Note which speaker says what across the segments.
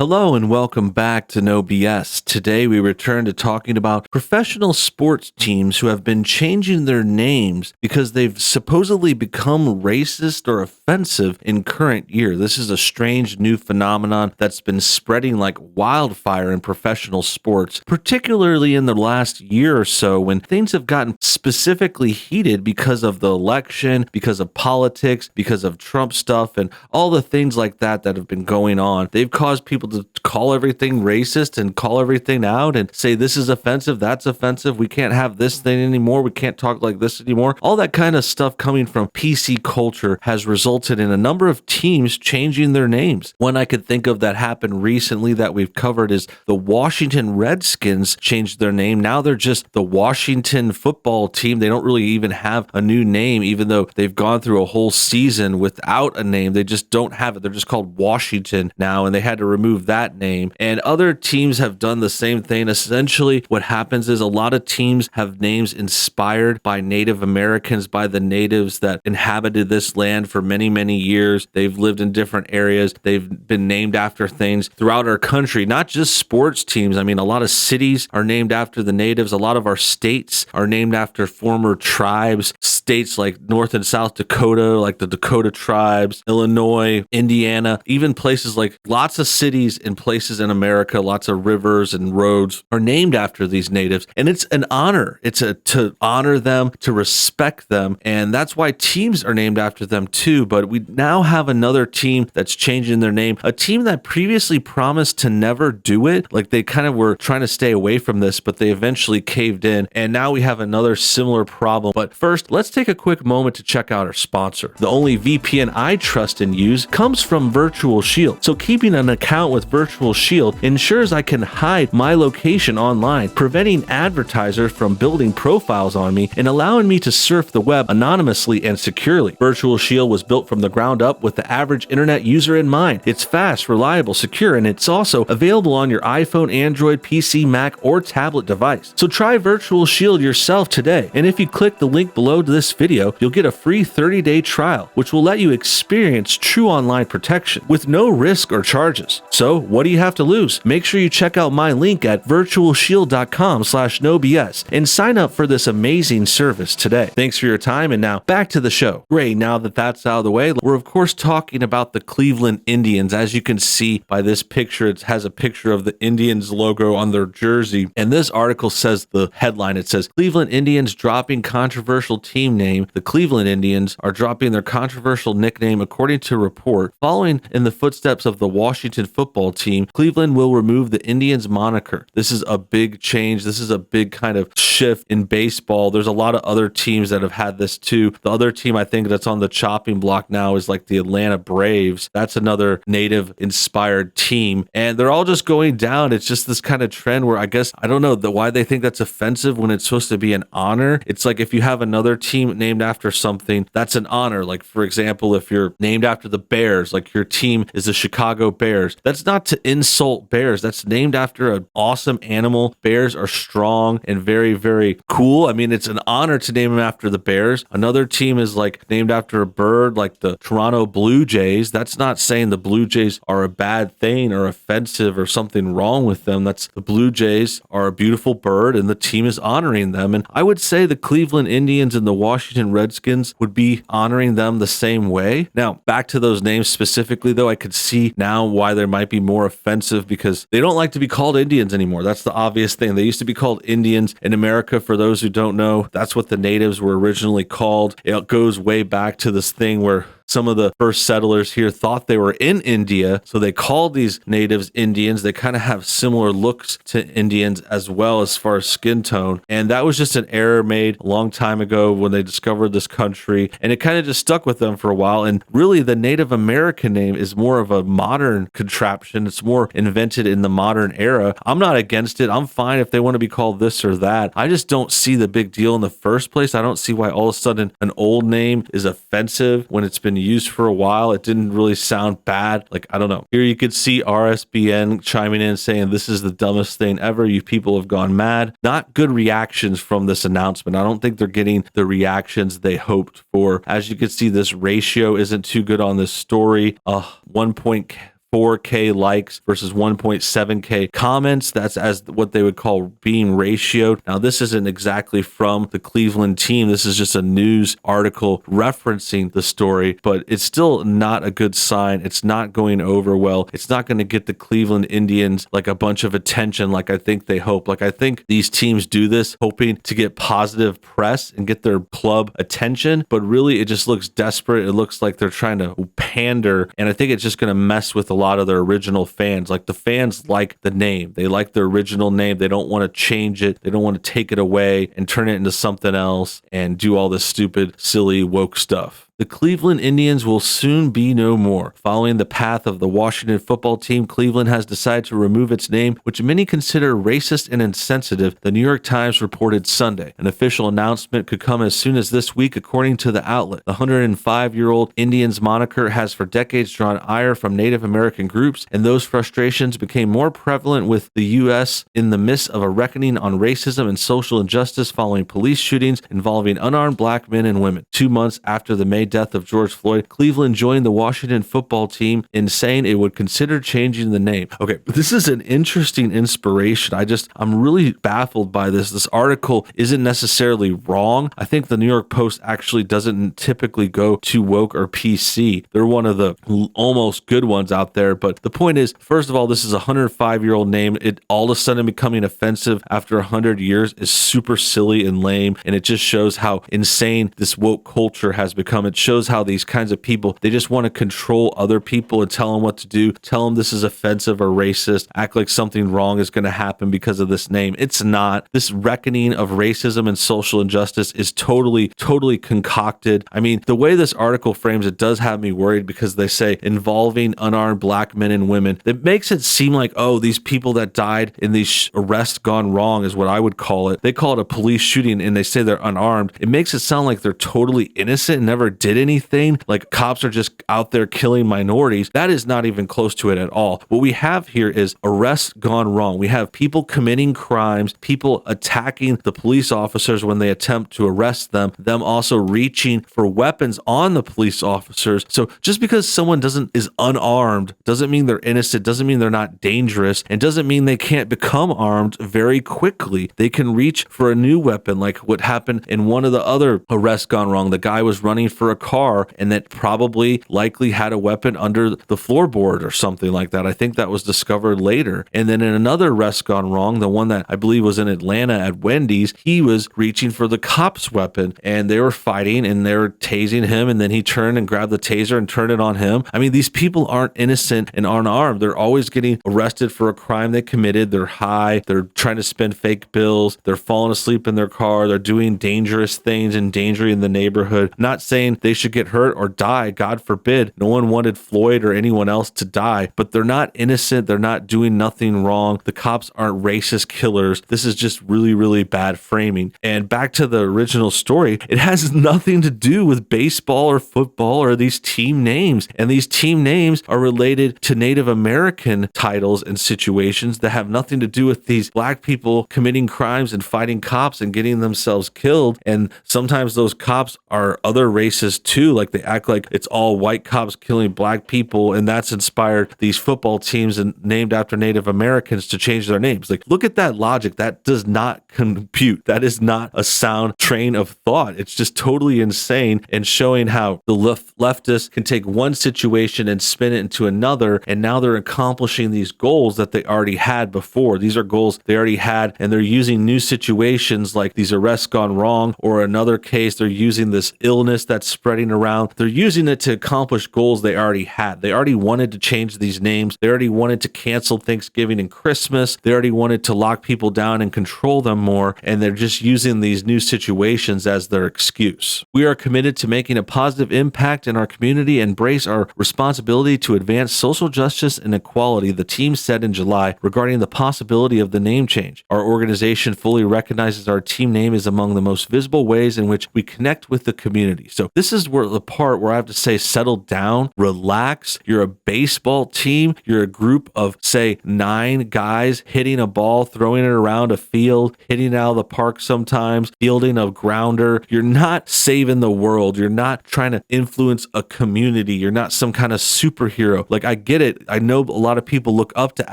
Speaker 1: Hello and welcome back to NoBS. Today we return to talking about professional sports teams who have been changing their names because they've supposedly become racist or offensive in current year. This is a strange new phenomenon that's been spreading like wildfire in professional sports, particularly in the last year or so when things have gotten specifically heated because of the election, because of politics, because of Trump stuff, and all the things like that that have been going on. They've caused people to call everything racist and call everything out and say this is offensive, that's offensive, we can't have this thing anymore, we can't talk like this anymore. All that kind of stuff coming from PC culture has resulted in a number of teams changing their names. One I could think of that happened recently that we've covered is the Washington Redskins changed their name. Now they're just the Washington football team. They don't really even have a new name, even though they've gone through a whole season without a name. They just don't have it. They're just called Washington now, and they had to remove that name. And other teams have done the same thing. Essentially, what happens is a lot of teams have names inspired by Native Americans, by the natives that inhabited this land for many, many years. They've lived in different areas. They've been named after things throughout our country, not just sports teams. I mean, a lot of cities are named after the natives. A lot of our states are named after former tribes. States like North and South Dakota, like the Dakota tribes, Illinois, Indiana, even places like lots of cities and places in America, lots of rivers and roads are named after these natives. And it's an honor. It's to honor them, to respect them. And that's why teams are named after them too. But we now have another team that's changing their name, a team that previously promised to never do it. Like they kind of were trying to stay away from this, but they eventually caved in. And now we have another similar problem. But first, let's take a quick moment to check out our sponsor. The only VPN I trust and use comes from Virtual Shield. So keeping an account with Virtual Shield ensures I can hide my location online, preventing advertisers from building profiles on me and allowing me to surf the web anonymously and securely. Virtual Shield was built from the ground up with the average internet user in mind. It's fast, reliable, secure, and it's also available on your iPhone, Android, PC, Mac, or tablet device. So try Virtual Shield yourself today. And if you click the link below this video, you'll get a free 30-day trial, which will let you experience true online protection with no risk or charges. So what do you have to lose? Make sure you check out my link at virtualshield.com/NoBS and sign up for this amazing service today. Thanks for your time, and now back to the show. Great, now that that's out of the way, we're of course talking about the Cleveland Indians. As you can see by this picture, it has a picture of the Indians logo on their jersey. And this article says, the headline, it says, Cleveland Indians dropping controversial team name. The Cleveland Indians are dropping their controversial nickname according to report. Following in the footsteps of the Washington football team, Cleveland will remove the Indians moniker. This is a big change. This is a big kind of shift in baseball. There's a lot of other teams that have had this too. The other team I think that's on the chopping block now is like the Atlanta Braves. That's another native inspired team. And they're all just going down. It's just this kind of trend where I guess, I don't know why they think that's offensive when it's supposed to be an honor. It's like if you have another team named after something, that's an honor. Like for example, if you're named after the Bears, like your team is the Chicago Bears, that's not to insult bears. That's named after an awesome animal. Bears are strong and very, very cool. I mean, it's an honor to name them after the Bears. Another team is like named after a bird, like the Toronto Blue Jays. That's not saying the Blue Jays are a bad thing or offensive or something wrong with them. That's the Blue Jays are a beautiful bird and the team is honoring them. And I would say the Cleveland Indians and the Washington Redskins would be honoring them the same way. Now, back to those names specifically, though, I could see now why they might be more offensive because they don't like to be called Indians anymore. That's the obvious thing. They used to be called Indians in America. For those who don't know, that's what the natives were originally called. It goes way back to this thing where some of the first settlers here thought they were in India, so they called these natives Indians. They kind of have similar looks to Indians as well as far as skin tone. And that was just an error made a long time ago when they discovered this country. And it kind of just stuck with them for a while. And really, the Native American name is more of a modern contraption. It's more invented in the modern era. I'm not against it. I'm fine if they want to be called this or that. I just don't see the big deal in the first place. I don't see why all of a sudden an old name is offensive when it's been used for a while. It didn't really sound bad. Like, I don't know. Here you could see RSBN chiming in saying this is the dumbest thing ever. You people have gone mad. Not good reactions from this announcement. I don't think they're getting the reactions they hoped for. As you can see, this ratio isn't too good on this story. 1.5 1.4K likes versus 1.7K comments. That's as what they would call being ratioed. Now, this isn't exactly from the Cleveland team. This is just a news article referencing the story, but it's still not a good sign. It's not going over well. It's not going to get the Cleveland Indians like a bunch of attention like I think they hope. Like I think these teams do this hoping to get positive press and get their club attention, but really it just looks desperate. It looks like they're trying to pander, and I think it's just going to mess with a lot of their original fans. Like the fans like the name. They like the original name. They don't want to change it. They don't want to take it away and turn it into something else and do all this stupid, silly, woke stuff. The Cleveland Indians will soon be no more. Following the path of the Washington football team, Cleveland has decided to remove its name, which many consider racist and insensitive, the New York Times reported Sunday. An official announcement could come as soon as this week, according to the outlet. The 105-year-old Indians moniker has for decades drawn ire from Native American groups, and those frustrations became more prevalent with the U.S. in the midst of a reckoning on racism and social injustice following police shootings involving unarmed black men and women. 2 months after the May death of George Floyd, Cleveland joined the Washington football team in saying it would consider changing the name. Okay, this is an interesting inspiration. I'm really baffled by this. This article isn't necessarily wrong. I think the New York Post actually doesn't typically go too woke or PC. They're one of the almost good ones out there. But the point is, first of all, this is a 105-year-old name. It all of a sudden becoming offensive after 100 years is super silly and lame. And it just shows how insane this woke culture has become. It shows how these kinds of people, they just want to control other people and tell them what to do, tell them this is offensive or racist, act like something wrong is going to happen because of this name. It's not. This reckoning of racism and social injustice is totally concocted. I mean, the way this article frames it does have me worried because they say involving unarmed black men and women. It makes it seem like, oh, these people that died in these arrests gone wrong is what I would call it. They call it a police shooting and they say they're unarmed. It makes it sound like they're totally innocent and never did anything, like cops are just out there killing minorities. That is not even close to it at all. What we have here is arrests gone wrong. We have people committing crimes, people attacking the police officers when they attempt to arrest them also reaching for weapons on the police officers. So just because someone is unarmed doesn't mean they're innocent, doesn't mean they're not dangerous, and doesn't mean they can't become armed very quickly. They can reach for a new weapon, like what happened in one of the other arrests gone wrong. The guy was running for a car and that probably likely had a weapon under the floorboard or something like that. I think that was discovered later. And then in another arrest gone wrong, the one that I believe was in Atlanta at Wendy's, he was reaching for the cop's weapon and they were fighting and they were tasing him, and then he turned and grabbed the taser and turned it on him. I mean, these people aren't innocent and aren't armed. They're always getting arrested for a crime they committed. They're high. They're trying to spend fake bills. They're falling asleep in their car. They're doing dangerous things, endangering the neighborhood. I'm not saying they should get hurt or die. God forbid. No one wanted Floyd or anyone else to die, but they're not innocent. They're not doing nothing wrong. The cops aren't racist killers. This is just really bad framing. And back to the original story, it has nothing to do with baseball or football or these team names. And these team names are related to Native American titles and situations that have nothing to do with these black people committing crimes and fighting cops and getting themselves killed. And sometimes those cops are other races too. Like they act like it's all white cops killing black people, and that's inspired these football teams and named after Native Americans to change their names. Like, look at that logic. That does not compute. That is not a sound train of thought. It's just totally insane, and showing how the leftists can take one situation and spin it into another, and now they're accomplishing these goals that they already had before. These are goals they already had, and they're using new situations like these arrests gone wrong, or another case, they're using this illness that's spreading around. They're using it to accomplish goals they already had. They already wanted to change these names. They already wanted to cancel Thanksgiving and Christmas. They already wanted to lock people down and control them more, and they're just using these new situations as their excuse. We are committed to making a positive impact in our community and embrace our responsibility to advance social justice and equality, the team said in July regarding the possibility of the name change. Our organization fully recognizes our team name is among the most visible ways in which we connect with the community. So this this is where the part where I have to say, settle down, relax. You're a baseball team. You're a group of, say, 9 guys hitting a ball, throwing it around a field, hitting it out of the park sometimes, fielding a grounder. You're not saving the world. You're not trying to influence a community. You're not some kind of superhero. Like, I get it. I know a lot of people look up to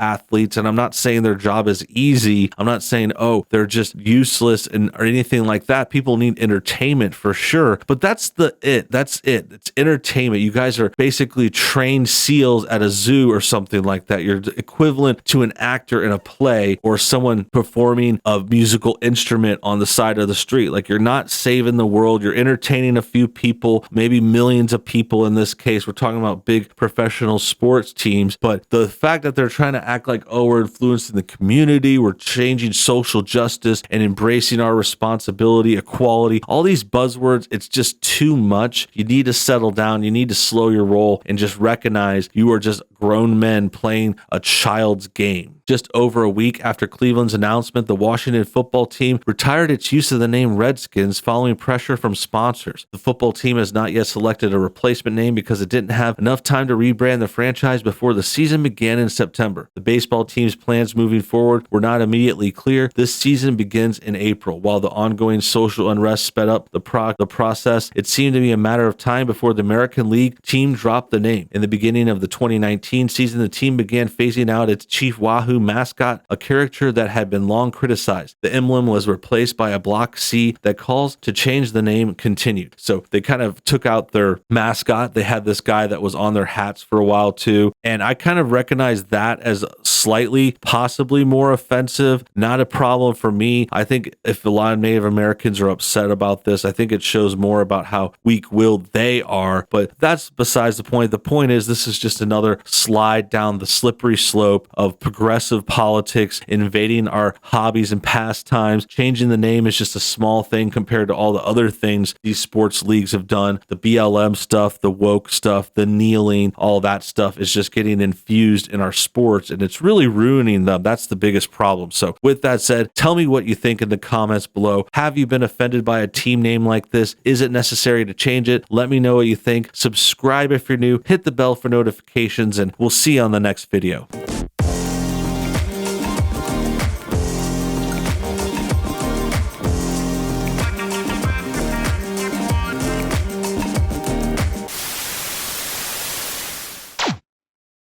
Speaker 1: athletes, and I'm not saying their job is easy. I'm not saying, oh, they're just useless or anything like that. People need entertainment for sure, but that's it. It's entertainment. You guys are basically trained seals at a zoo or something like that. You're equivalent to an actor in a play or someone performing a musical instrument on the side of the street. Like, you're not saving the world. You're entertaining a few people, maybe millions of people in this case. We're talking about big professional sports teams, but the fact that they're trying to act like, oh, we're influencing the community, we're changing social justice and embracing our responsibility, equality, all these buzzwords, it's just too much. You need to settle down. You need to slow your roll and just recognize you are just grown men playing a child's game. Just over a week after Cleveland's announcement, the Washington football team retired its use of the name Redskins following pressure from sponsors. The football team has not yet selected a replacement name because it didn't have enough time to rebrand the franchise before the season began in September. The baseball team's plans moving forward were not immediately clear. This season begins in April. While the ongoing social unrest sped up the process, it seemed to be a matter of time before the American League team dropped the name. In the beginning of the 2019 season, the team began phasing out its Chief Wahoo mascot, a character that had been long criticized. The emblem was replaced by a block C that calls to change the name continued. So they kind of took out their mascot. They had this guy that was on their hats for a while too. And I kind of recognize that as slightly, possibly more offensive. Not a problem for me. I think if a lot of Native Americans are upset about this, I think it shows more about how weak-willed they are. But that's besides the point. The point is, this is just another slide down the slippery slope of progressive politics, invading our hobbies and pastimes. Changing the name is just a small thing compared to all the other things these sports leagues have done. The BLM stuff, the woke stuff, the kneeling, all that stuff is just getting infused in our sports, and it's really ruining them. That's the biggest problem. So with that said, tell me what you think in the comments below. Have you been offended by a team name like this? Is it necessary to change it? Let me know what you think. Subscribe if you're new, hit the bell for notifications, and we'll see you on the next video.